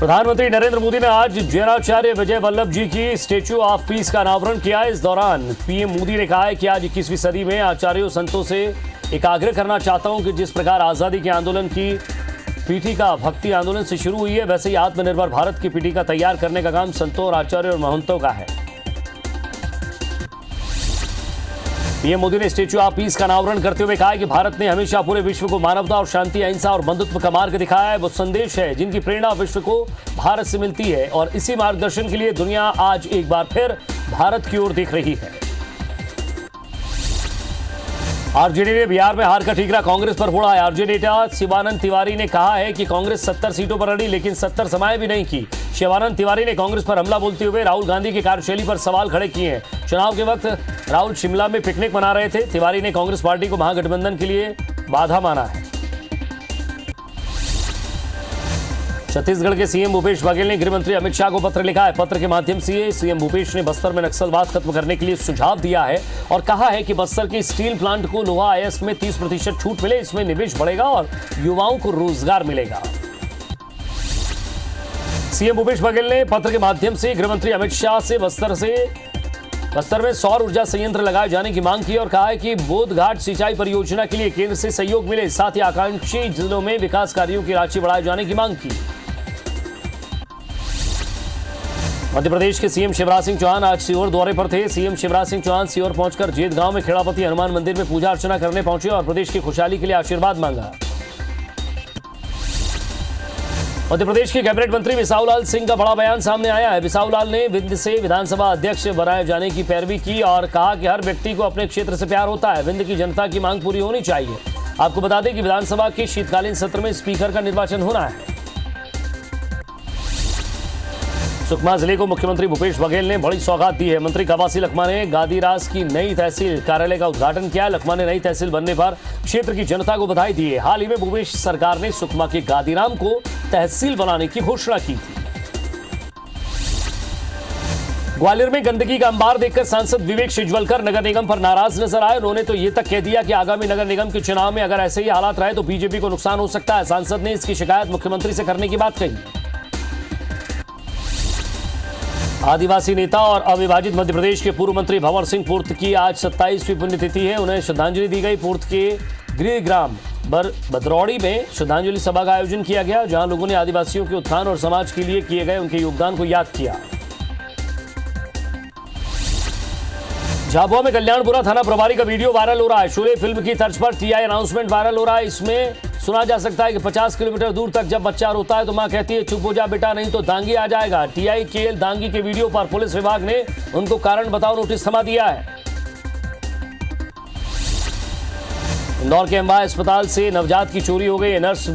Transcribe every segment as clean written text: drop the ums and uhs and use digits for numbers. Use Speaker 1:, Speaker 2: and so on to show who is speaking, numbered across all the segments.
Speaker 1: प्रधानमंत्री नरेंद्र मोदी ने आज जैनाचार्य विजय वल्लभ जी की स्टैच्यू ऑफ पीस का अनावरण किया। इस दौरान पीएम मोदी ने कहा है कि आज 21वीं सदी में आचार्यों संतों से एक आग्रह करना चाहता हूं कि जिस प्रकार आजादी के आंदोलन की पीठिका भक्ति आंदोलन से शुरू हुई है, वैसे ही आत्मनिर्भर भारत की पीठिका तैयार करने का काम संतों और आचार्यों और महंतों का है। पीएम मोदी ने स्टैच्यू ऑफ पीस का अनावरण करते हुए कहा कि भारत ने हमेशा पूरे विश्व को मानवता और शांति, अहिंसा और बंधुत्व का मार्ग दिखाया है। वो संदेश है जिनकी प्रेरणा विश्व को भारत से मिलती है और इसी मार्गदर्शन के लिए दुनिया आज एक बार फिर भारत की ओर देख रही है। आरजेडी ने बिहार में हार का ठीकरा कांग्रेस पर फोड़ा है। आरजेडी नेता शिवानंद तिवारी ने कहा है कि कांग्रेस 70 सीटों पर लड़ी लेकिन 70 समाये भी नहीं की। शिवानंद तिवारी ने कांग्रेस पर हमला बोलते हुए राहुल गांधी की कार्यशैली पर सवाल खड़े किए हैं। चुनाव के वक्त राहुल शिमला में पिकनिक मना रहे थे। तिवारी ने कांग्रेस पार्टी को महागठबंधन के लिए बाधा माना है। छत्तीसगढ़ के सीएम भूपेश बघेल ने गृह मंत्री अमित शाह को पत्र लिखा है। पत्र के माध्यम से सीएम भूपेश ने बस्तर में नक्सलवाद खत्म करने के लिए सुझाव दिया है और कहा है कि बस्तर के स्टील प्लांट को लोहा अयस्क में 30% छूट मिले, इसमें निवेश बढ़ेगा और युवाओं को रोजगार मिलेगा। सीएम भूपेश बघेल ने पत्र के माध्यम से गृह मंत्री अमित शाह से बस्तर में सौर ऊर्जा संयंत्र लगाए जाने की मांग की और कहा है कि बोधघाट सिंचाई परियोजना के लिए केंद्र से सहयोग मिले, साथ ही आकांक्षी जिलों में विकास कार्यों की राशि बढ़ाए जाने की मांग की। मध्य प्रदेश के सीएम शिवराज सिंह चौहान आज सीहोर दौरे पर थे। सीएम शिवराज सिंह चौहान सीहोर पहुंचकर जेत गांव में खेड़ापति हनुमान मंदिर में पूजा अर्चना करने पहुंचे और प्रदेश की खुशहाली के लिए आशीर्वाद मांगा। मध्य प्रदेश के कैबिनेट मंत्री बिसाहूलाल सिंह का बड़ा बयान सामने आया है। बिसाहूलाल ने विंध्य से विधानसभा अध्यक्ष बनाए जाने की पैरवी की और कहा कि हर व्यक्ति को अपने क्षेत्र से प्यार होता है, विंध्य की जनता की मांग पूरी होनी चाहिए। आपको बता दें कि विधानसभा के शीतकालीन सत्र में स्पीकर का निर्वाचन होना है। सुकमा जिले को मुख्यमंत्री भूपेश बघेल ने बड़ी सौगात दी है। मंत्री कवासी लखमा ने गादीरास की नई तहसील कार्यालय का उद्घाटन किया। लखमा ने नई तहसील बनने पर क्षेत्र की जनता को बधाई दी है। हाल ही में भूपेश सरकार ने सुकमा के गादीराम को तहसील बनाने की घोषणा की थी। ग्वालियर में गंदगी का अंबार देखकर सांसद विवेक शेजवलकर नगर निगम पर नाराज नजर आए। उन्होंने तो ये तक कह दिया कि आगामी नगर निगम के चुनाव में अगर ऐसे ही हालात रहे तो बीजेपी को नुकसान हो सकता है। सांसद ने इसकी शिकायत मुख्यमंत्री से करने की बात कही। आदिवासी नेता और अविभाजित मध्य प्रदेश के पूर्व मंत्री भंवर सिंह पूर्त की आज 27वीं पुण्यतिथि है। उन्हें श्रद्धांजलि दी गई। पूर्त के गृह ग्राम बदरौड़ी में श्रद्धांजलि सभा का आयोजन किया गया, जहां लोगों ने आदिवासियों के उत्थान और समाज के लिए किए गए उनके योगदान को याद किया। झाबुआ में कल्याणपुरा थाना प्रभारी का वीडियो वायरल हो रहा है। शोले फिल्म की तर्ज पर टीआई अनाउंसमेंट वायरल हो रहा है। इसमें सुना जा सकता है कि 50 किलोमीटर दूर तक जब बच्चा रोता है तो मां कहती है चुप हो जा बेटा, नहीं तो दांगी आ जाएगा। टीआई केएल दांगी के वीडियो पर पुलिस विभाग ने उनको कारण बताओ नोटिस थमा दिया है। इंदौर के एमवाय अस्पताल से नवजात की चोरी हो गई है। नर्स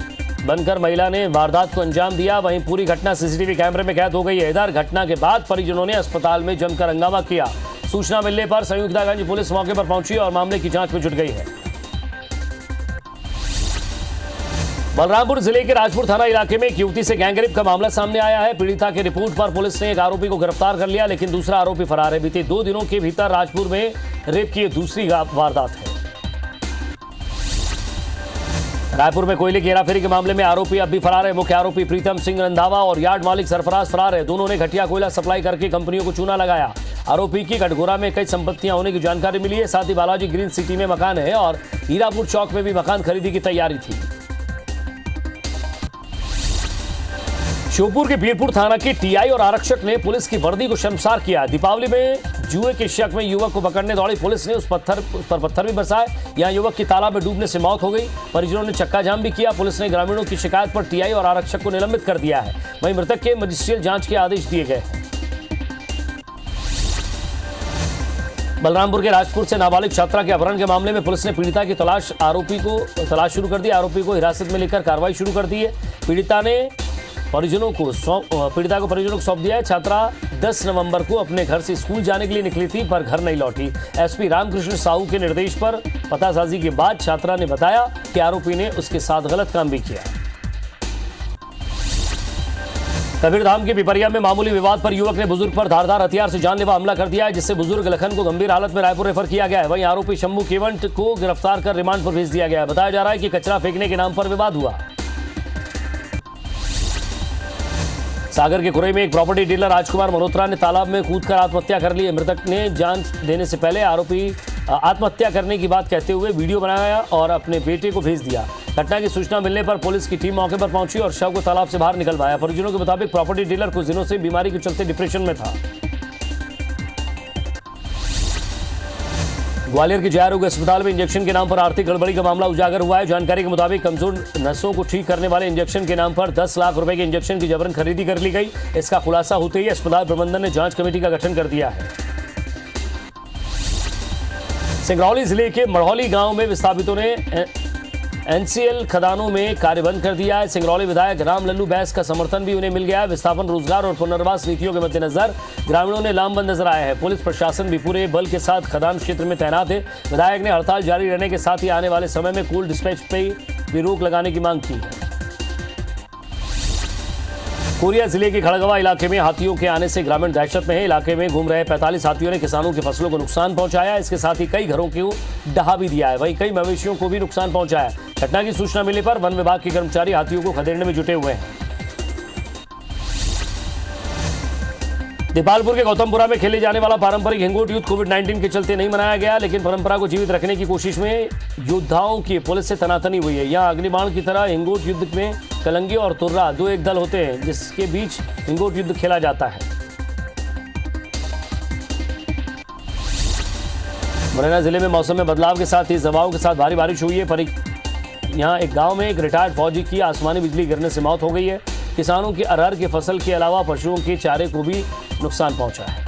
Speaker 1: बनकर महिला ने वारदात को अंजाम दिया। वहीं पूरी घटना सीसीटीवी कैमरे में कैद हो गई है। इधर घटना के बाद परिजनों ने अस्पताल में जमकर हंगामा किया। सूचना मिलने पर संयुक्तागंज पुलिस मौके पर पहुंची और मामले की जांच में जुट गई है। बलरामपुर जिले के राजपुर थाना इलाके में एक युवती से गैंगरेप का मामला सामने आया है। पीड़िता के रिपोर्ट पर पुलिस ने एक आरोपी को गिरफ्तार कर लिया, लेकिन दूसरा आरोपी फरार है। बीते 2 दिनों के भीतर राजपुर में रेप की दूसरी वारदात है। रायपुर में कोयले की हेराफेरी के मामले में आरोपी अब भी फरार है। मुख्य आरोपी प्रीतम सिंह रंधावा और यार्ड मालिक सरफराज फरार है। दोनों ने घटिया कोयला सप्लाई करके कंपनियों को चूना लगाया। आरोपी की कटघोरा में कई संपत्तियां होने की जानकारी मिली है। साथ ही बालाजी ग्रीन सिटी में मकान है और हीरापुर चौक में भी मकान खरीदी की तैयारी थी। श्योपुर के बीरपुर थाना के टीआई और आरक्षक ने पुलिस की वर्दी को शर्मसार किया। दीपावली में जुए के शक में युवक को पकड़ने दौड़ी पुलिस ने उस पर पत्थर भी बरसाए। यहां युवक की तालाब में डूबने से मौत हो गई। परिजनों ने चक्का जाम भी किया। पुलिस ने ग्रामीणों की शिकायत पर टीआई और आरक्षक को निलंबित कर दिया है। वहीं मृतक के मजिस्ट्रियल जांच के आदेश दिए गए। बलरामपुर के राजपुर से नाबालिग छात्रा के अपहरण के मामले में पुलिस ने पीड़िता की तलाश शुरू कर दी। आरोपी को हिरासत में लेकर कार्रवाई शुरू कर दी है। पीड़िता को परिजनों को सौंप दिया है। छात्रा 10 नवंबर को अपने घर से स्कूल जाने के लिए निकली थी पर घर नहीं लौटी। एसपी रामकृष्ण साहू के निर्देश पर पतासाजी के बाद छात्रा ने बताया कि आरोपी ने उसके साथ गलत काम भी किया। कबीरधाम के पिपरिया में मामूली विवाद पर युवक ने बुजुर्ग पर धारदार हथियार से जानलेवा हमला कर दिया है, जिससे बुजुर्ग लखन को गंभीर हालत में रायपुर रेफर किया गया है। वहीं आरोपी शंभू केवंट को गिरफ्तार कर रिमांड पर भेज दिया गया है। बताया जा रहा है कि कचरा फेंकने के नाम पर विवाद हुआ। सागर के खुरई में एक प्रॉपर्टी डीलर राजकुमार मल्होत्रा ने तालाब में कूदकर आत्महत्या कर ली। मृतक ने जान देने से पहले आरोपी आत्महत्या करने की बात कहते हुए वीडियो बनाया और अपने बेटे को भेज दिया। घटना की सूचना मिलने पर पुलिस की टीम मौके पर पहुंची और शव को तालाब से बाहर निकलवाया। परिजनों के मुताबिक प्रॉपर्टी डीलर कुछ दिनों से बीमारी के चलते डिप्रेशन में था। ग्वालियर के जयारोग अस्पताल में इंजेक्शन के नाम पर आर्थिक गड़बड़ी का मामला उजागर हुआ है। जानकारी के मुताबिक कमजोर नसों को ठीक करने वाले इंजेक्शन के नाम पर 10 लाख रुपए के इंजेक्शन की जबरन खरीदी कर ली गई। इसका खुलासा होते ही अस्पताल प्रबंधन ने जांच कमेटी का गठन कर दिया है। सिंगरौली जिले के मढ़ौली गांव में विस्थापितों ने एनसीएल खदानों में कार्य बंद कर दिया है। सिंगरौली विधायक राम लल्लू बैस का समर्थन भी उन्हें मिल गया है। विस्थापन, रोजगार और पुनर्वास नीतियों के मद्देनजर ग्रामीणों ने लामबंद नजर आया है। पुलिस प्रशासन भी पूरे बल के साथ खदान क्षेत्र में तैनात है। विधायक ने हड़ताल जारी रहने के साथ ही आने वाले समय में कोल डिस्पैच पे भी रोक लगाने की मांग की है। कोरिया जिले के खड़गवा इलाके में हाथियों के आने से ग्रामीण दहशत में है। इलाके में घूम रहे 45 हाथियों ने किसानों की फसलों को नुकसान पहुंचाया। इसके साथ ही कई घरों को डहा भी दिया है। वहीं कई मवेशियों को भी नुकसान पहुंचाया। घटना की सूचना मिलने पर वन विभाग के कर्मचारी हाथियों को खदेड़ने में जुटे हुए हैं। देपालपुर के गौतमपुरा में खेले जाने वाला पारंपरिक हिंगोट युद्ध कोविड-19 के चलते नहीं मनाया गया, लेकिन परंपरा को जीवित रखने की कोशिश में योद्धाओं की पुलिस से तनातनी हुई है। यहां अग्निबाण की तरह हिंगोट युद्ध में कलंगी और तुर्रा दो एक दल होते हैं, जिसके बीच हिंगोट युद्ध खेला जाता है। मुरैना जिले में मौसम में बदलाव के साथ तेज हवाओं के साथ भारी बारिश हुई है। यहां एक गांव में एक रिटायर्ड फौजी की आसमानी बिजली गिरने से मौत हो गई है। किसानों की अरहर की फसल के अलावा पशुओं के चारे को भी नुकसान पहुंचा है।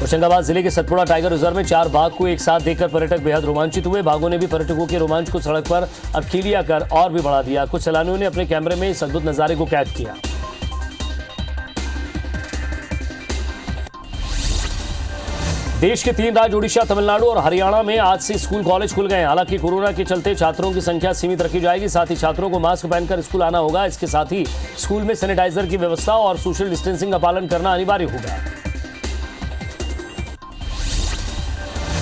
Speaker 1: होशंगाबाद जिले के सतपुड़ा टाइगर रिजर्व में 4 बाघ को एक साथ देखकर पर्यटक बेहद रोमांचित हुए। बाघों ने भी पर्यटकों के रोमांच को सड़क पर अखीलिया कर और भी बढ़ा दिया। कुछ सैलानियों ने अपने कैमरे में इस अद्भुत नजारे को कैद किया। देश के 3 राज्य ओडिशा, तमिलनाडु और हरियाणा में आज से स्कूल कॉलेज खुल गए हैं। हालांकि कोरोना के चलते छात्रों की संख्या सीमित रखी जाएगी। साथ ही छात्रों को मास्क पहनकर स्कूल आना होगा। इसके साथ ही स्कूल में सैनिटाइजर की व्यवस्था और सोशल डिस्टेंसिंग का पालन करना अनिवार्य होगा।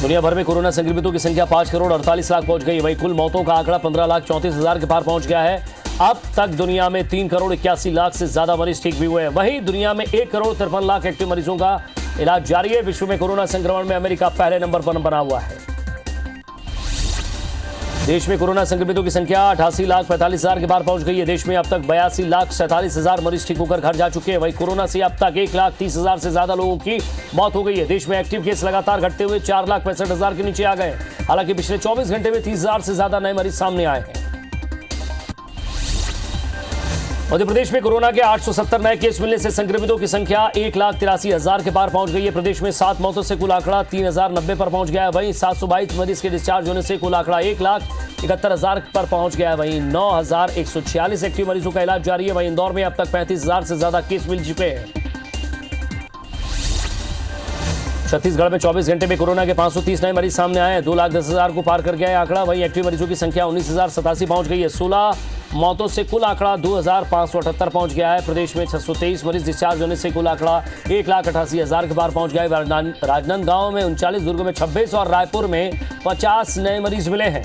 Speaker 1: दुनिया भर में कोरोना संक्रमितों की संख्या 5 करोड़ 48 लाख पहुंच गई। वहीं कुल मौतों का आंकड़ा 15,34,000 के पार पहुंच गया है। अब तक दुनिया में 3 करोड़ 81 लाख से ज्यादा मरीज ठीक भी हुए हैं। वहीं दुनिया में 1 करोड़ 53 लाख एक्टिव मरीजों का इलाज जारी है। विश्व में कोरोना संक्रमण में अमेरिका पहले नंबर पर बना हुआ है। देश में कोरोना संक्रमितों की संख्या 88,45,000 के पार पहुंच गई है। देश में अब तक 82,47,000 मरीज ठीक होकर घर जा चुके हैं। वहीं कोरोना से अब तक 1,30,000 से ज्यादा लोगों की मौत हो गई है। देश में एक्टिव केस लगातार घटते हुए 4,65,000 के नीचे आ गए। हालांकि पिछले 24 घंटे में 30,000 से ज्यादा नए मरीज सामने आए हैं। मध्य प्रदेश में कोरोना के 870 नए केस मिलने से संक्रमितों की संख्या 1,83,000 के पार पहुंच गई है। प्रदेश में 7 मौतों से कुल आंकड़ा 3,090 पर पहुंच गया है। वहीं 722 मरीज के डिस्चार्ज होने से कुल आंकड़ा 1,71,000 पर पहुंच गया है। वहीं 9,146 एक्टिव मरीजों का इलाज जारी है। वहीं इंदौर में अब तक 35,000 से ज्यादा केस मिल चुके हैं। छत्तीसगढ़ में 24 घंटे में कोरोना के 530 नए मरीज सामने आए हैं। 2,10,000 को पार कर गया है आंकड़ा। वहीं एक्टिव मरीजों की संख्या 19,087 पहुंच गई है। 16 मौतों से कुल आंकड़ा 2,578 पहुंच गया है। प्रदेश में 623 मरीज डिस्चार्ज होने से कुल आंकड़ा 1,88,000 के पार पहुंच गया है। राजनांदगांव में 39, दुर्ग में 26 और रायपुर में 50 नए मरीज मिले हैं।